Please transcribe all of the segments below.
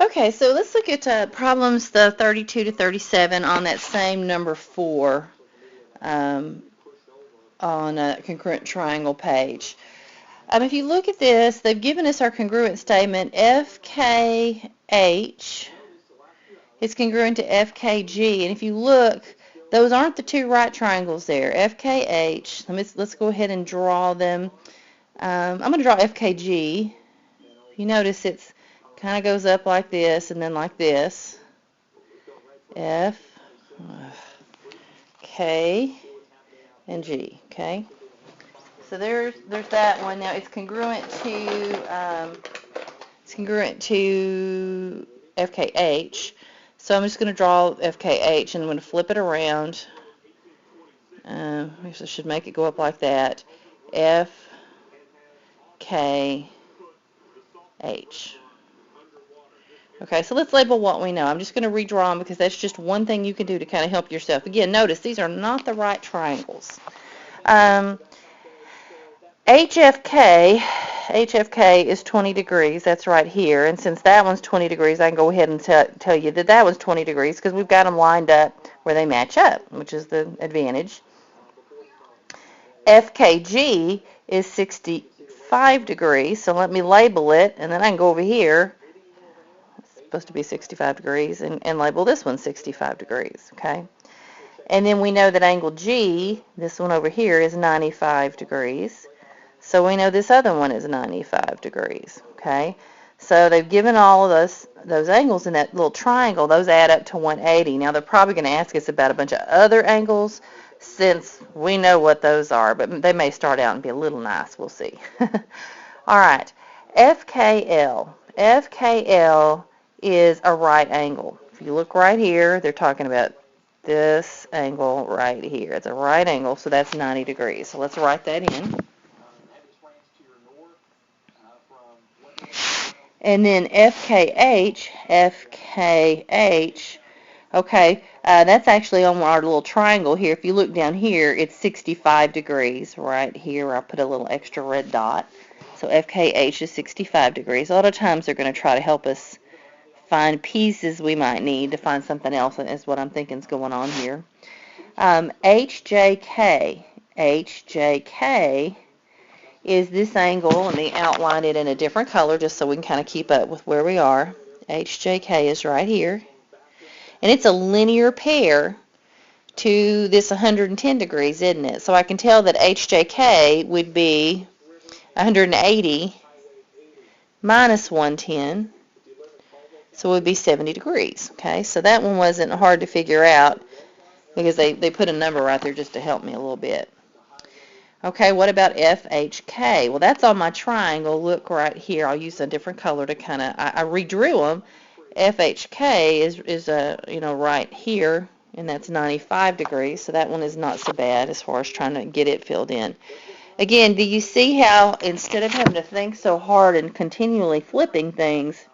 Okay, so let's look at problems the 32 to 37 on that same number 4 um, on a congruent triangle page. If you look at this, they've given us our congruent statement. FKH is congruent to FKG, and if you look, those aren't the two right triangles there. FKH, let's go ahead and draw them. I'm going to draw FKG. You notice it's kind of goes up like this and then like this. F, K, and G. Okay. So there's that one. Now it's congruent to FKH. So I'm just going to draw FKH and I'm going to flip it around. I should make it go up like that. FKH. Okay, so let's label what we know. I'm just going to redraw them because that's just one thing you can do to kind of help yourself. Again, notice these are not the right triangles. HFK is 20 degrees. That's right here. And since that one's 20 degrees, I can go ahead and tell you that that one's 20 degrees because we've got them lined up where they match up, which is the advantage. FKG is 65 degrees, so let me label it, and then I can go over here. It's supposed to be 65 degrees, and label this one 65 degrees, okay? And then we know that angle G, this one over here, is 95 degrees. So we know this other one is 95 degrees, okay? So they've given all of those angles in that little triangle. Those add up to 180. Now they're probably going to ask us about a bunch of other angles since we know what those are, but they may start out and be a little nice. We'll see. All right, FKL. FKL is a right angle. If you look right here, they're talking about this angle right here. It's a right angle, so that's 90 degrees. So let's write that in. And then FKH, okay, that's actually on our little triangle here. If you look down here, it's 65 degrees right here. I'll put a little extra red dot. So FKH is 65 degrees. A lot of times they're going to try to help us find pieces we might need to find something else, and is what I'm thinking is going on here. HJK is this angle. Let me outline it in a different color just so we can kind of keep up with where we are. HJK is right here. And it's a linear pair to this 110 degrees, isn't it? So I can tell that HJK would be 180 minus 110. So it would be 70 degrees. Okay, so that one wasn't hard to figure out because they put a number right there just to help me a little bit. Okay, what about FHK? Well, that's on my triangle. Look right here. I'll use a different color to kind of, I redrew them. FHK is right here, and that's 95 degrees, so that one is not so bad as far as trying to get it filled in. Again, do you see how instead of having to think so hard and continually flipping things,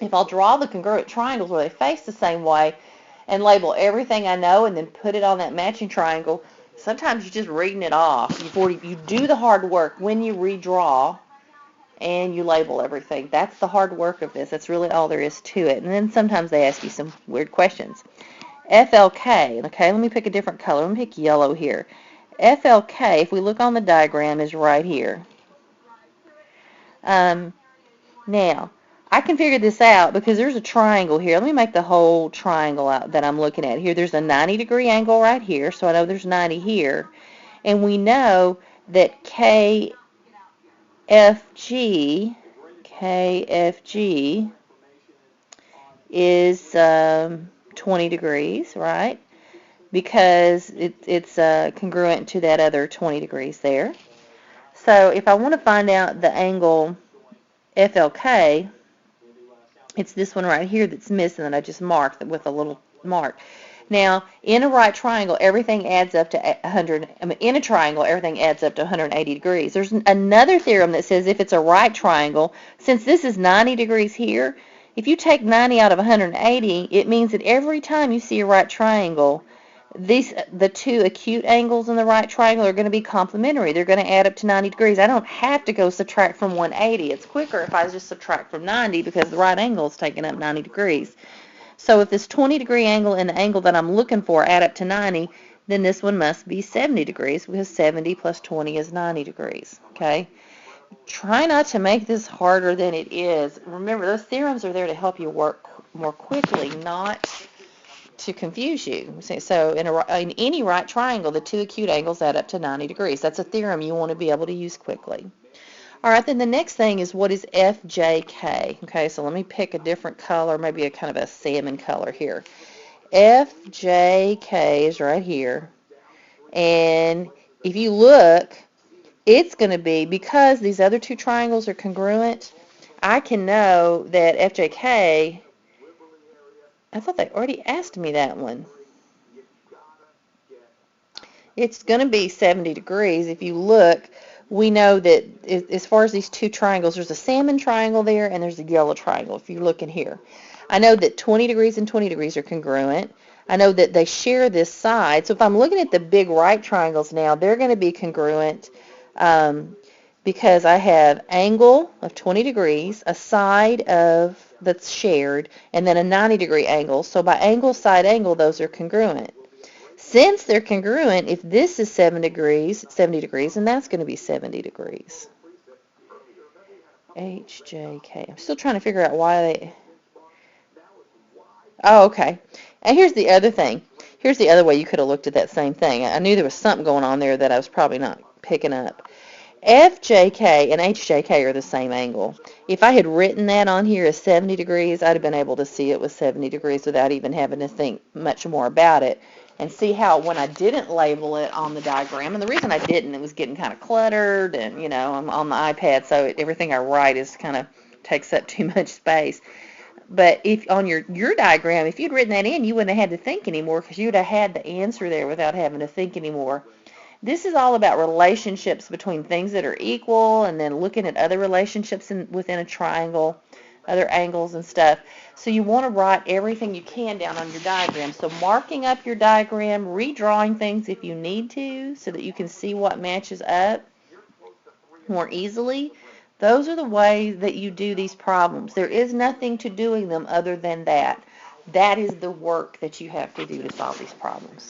if I'll draw the congruent triangles where they face the same way and label everything I know and then put it on that matching triangle, sometimes you're just reading it off. You do the hard work when you redraw and you label everything. That's the hard work of this. That's really all there is to it. And then sometimes they ask you some weird questions. FLK, okay, let me pick a different color. Let me pick yellow here. FLK, if we look on the diagram, is right here. Now, I can figure this out because there's a triangle here. Let me make the whole triangle out that I'm looking at here. There's a 90-degree angle right here, so I know there's 90 here. And we know that KFG is 20 degrees, right? Because it's congruent to that other 20 degrees there. So if I want to find out the angle FLK, it's this one right here that's missing that I just marked with a little mark. Now, in a right triangle, everything adds up to 100. In a triangle, everything adds up to 180 degrees. There's another theorem that says if it's a right triangle, since this is 90 degrees here, if you take 90 out of 180, it means that every time you see a right triangle, The two acute angles in the right triangle are going to be complementary. They're going to add up to 90 degrees. I don't have to go subtract from 180. It's quicker if I just subtract from 90 because the right angle is taking up 90 degrees. So if this 20-degree angle and the angle that I'm looking for add up to 90, then this one must be 70 degrees because 70 plus 20 is 90 degrees. Okay? Try not to make this harder than it is. Remember, those theorems are there to help you work more quickly, not to confuse you. So in any right triangle, the two acute angles add up to 90 degrees. That's a theorem you want to be able to use quickly. All right, then the next thing is what is FJK? Okay, so let me pick a different color, maybe a kind of a salmon color here. FJK is right here. And if you look, it's going to be, because these other two triangles are congruent, I can know that FJK, I thought they already asked me that one. It's going to be 70 degrees. If you look, we know that as far as these two triangles, there's a salmon triangle there and there's a yellow triangle if you look in here. I know that 20 degrees and 20 degrees are congruent. I know that they share this side. So if I'm looking at the big right triangles now, they're going to be congruent because I have angle of 20 degrees, a side that's shared, and then a 90-degree angle. So by angle, side, angle, those are congruent. Since they're congruent, if this is 70 degrees, and that's going to be 70 degrees. HJK. I'm still trying to figure out why they... Oh, okay. And here's the other thing. Here's the other way you could have looked at that same thing. I knew there was something going on there that I was probably not picking up. FJK and HJK are the same angle. If I had written that on here as 70 degrees, I'd have been able to see it was 70 degrees without even having to think much more about it. And see how when I didn't label it on the diagram, and the reason I didn't, it was getting kind of cluttered, and, you know, I'm on the iPad, so everything I write is kind of takes up too much space. But if on your diagram, if you'd written that in, you wouldn't have had to think anymore because you'd have had the answer there without having to think anymore. This is all about relationships between things that are equal and then looking at other relationships within a triangle, other angles and stuff. So you want to write everything you can down on your diagram. So marking up your diagram, redrawing things if you need to so that you can see what matches up more easily. Those are the ways that you do these problems. There is nothing to doing them other than that. That is the work that you have to do to solve these problems.